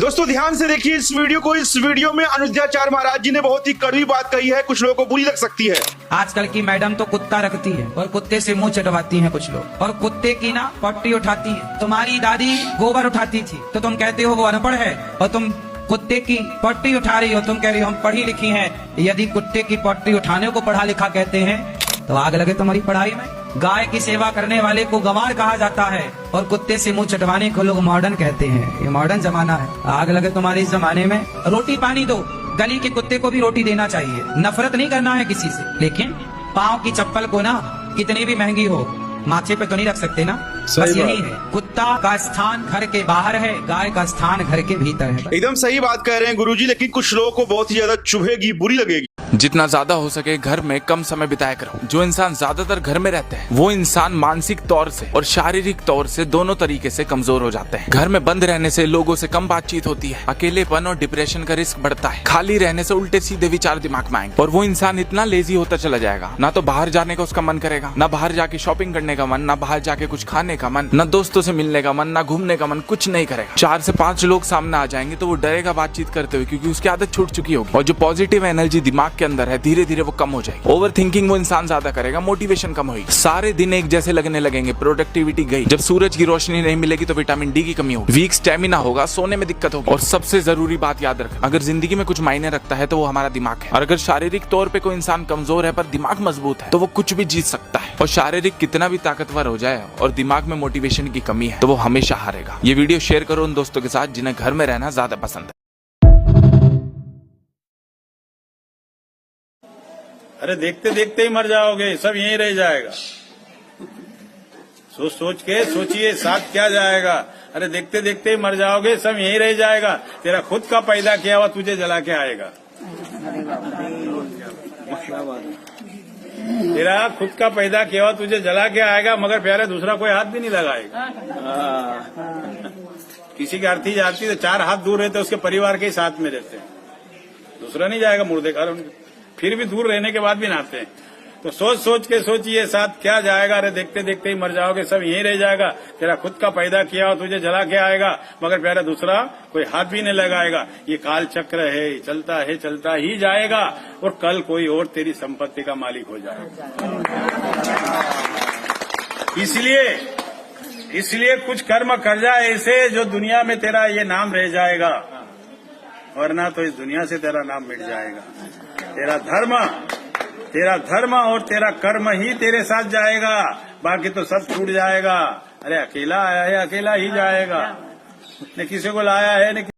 दोस्तों ध्यान से देखिए इस वीडियो को। इस वीडियो में अनुद्याचार्य महाराज जी ने बहुत ही कड़वी बात कही है, कुछ लोगों को बुरी लग सकती है। आजकल की मैडम तो कुत्ता रखती है और कुत्ते से मुंह चटवाती हैं कुछ लोग, और कुत्ते की ना पट्टी उठाती है। तुम्हारी दादी गोबर उठाती थी तो तुम कहते हो वो अनपढ़ है, और तुम कुत्ते की पट्टी उठा रही हो, तुम कह रही हो हम पढ़ी लिखी हैं। यदि कुत्ते की पट्टी उठाने को पढ़ा लिखा कहते हैं तो आग लगे तुम्हारी पढ़ाई में। गाय की सेवा करने वाले को गंवार कहा जाता है, और कुत्ते से मुंह चटवाने को लोग मॉडर्न कहते हैं। ये मॉडर्न जमाना है, आग लगे तुम्हारे इस जमाने में। रोटी पानी दो, गली के कुत्ते को भी रोटी देना चाहिए। नफरत नहीं करना है किसी से, लेकिन पाँव की चप्पल को ना कितनी भी महंगी हो माथे पे तो नहीं रख सकते ना। बस यही है, कुत्ता का स्थान घर के बाहर है, गाय का स्थान घर के भीतर है। एकदम सही बात कह रहे हैं गुरुजी, लेकिन कुछ लोगों को बहुत ही ज्यादा चुभेगी, बुरी लगेगी। जितना ज्यादा हो सके घर में कम समय बिताया करो। जो इंसान ज्यादातर घर में रहते हैं वो इंसान मानसिक तौर से और शारीरिक तौर से दोनों तरीके से कमजोर हो जाते हैं। घर में बंद रहने से लोगों से कम बातचीत होती है, अकेलेपन और डिप्रेशन का रिस्क बढ़ता है। खाली रहने से उल्टे सीधे विचार दिमाग में आएंगे और वो इंसान इतना लेजी होता चला जाएगा, ना तो बाहर जाने का उसका मन करेगा, ना बाहर जाके शॉपिंग करने का मन, ना बाहर जाके कुछ खाने का मन, ना दोस्तों से मिलने का मन, ना घूमने का मन, कुछ नहीं करेगा। 4 से 5 लोग सामने आ जाएंगे तो वो डरेगा बातचीत करते हुए, क्योंकि उसकी आदत छूट चुकी होगी। और जो पॉजिटिव एनर्जी दिमाग के अंदर है धीरे धीरे वो कम हो जाएगी। ओवर थिंकिंग वो इंसान ज्यादा करेगा, मोटिवेशन कम होगी, सारे दिन एक जैसे लगने लगेंगे, प्रोडक्टिविटी गई। जब सूरज की रोशनी नहीं मिलेगी तो विटामिन डी की कमी होगी, वीक स्टेमिना होगा, सोने में दिक्कत होगी। और सबसे जरूरी बात याद रखना, अगर जिंदगी में कुछ मायने रखता है तो वो हमारा दिमाग है। और अगर शारीरिक तौर पे कोई इंसान कमजोर है पर दिमाग मजबूत है तो वो कुछ भी जीत सकता है। और शारीरिक कितना भी ताकतवर हो जाए और दिमाग में मोटिवेशन की कमी है तो वो हमेशा हारेगा। ये वीडियो शेयर करो उन दोस्तों के साथ जिन्हें घर में रहना ज्यादा पसंद है। अरे देखते देखते ही मर जाओगे, सब यहीं रह जाएगा। सोच सोच के सोचिए, साथ क्या जाएगा। अरे देखते देखते ही मर जाओगे, सब यहीं रह जाएगा। तेरा खुद का पैदा किया हुआ तुझे जला के आएगा। तेरा खुद का पैदा किया हुआ तुझे जला के आएगा, मगर प्यारे दूसरा कोई हाथ भी नहीं लगाएगा। किसी की अर्थी जाती तो 4 हाथ दूर रहते, उसके परिवार के ही साथ में रहते, दूसरा नहीं जाएगा मुर्दे का। फिर भी दूर रहने के बाद भी नहाते हैं। तो सोच सोच के सोचिए, साथ क्या जाएगा। अरे देखते देखते ही मर जाओगे, सब यहीं रह जाएगा। तेरा खुद का पैदा किया हो तुझे जला के आएगा, मगर प्यारा दूसरा कोई हाथ भी नहीं लगाएगा। ये काल चक्र है, चलता ही जाएगा, और कल कोई और तेरी संपत्ति का मालिक हो जाएगा। इसलिए कुछ कर्म कर जा ऐसे जो दुनिया में तेरा ये नाम रह जाएगा, वरना तो इस दुनिया से तेरा नाम मिट जाएगा। तेरा धर्म और तेरा कर्म ही तेरे साथ जाएगा, बाकी तो सब छूट जाएगा। अरे अकेला आया है, अकेला ही जाएगा, न किसी को लाया है न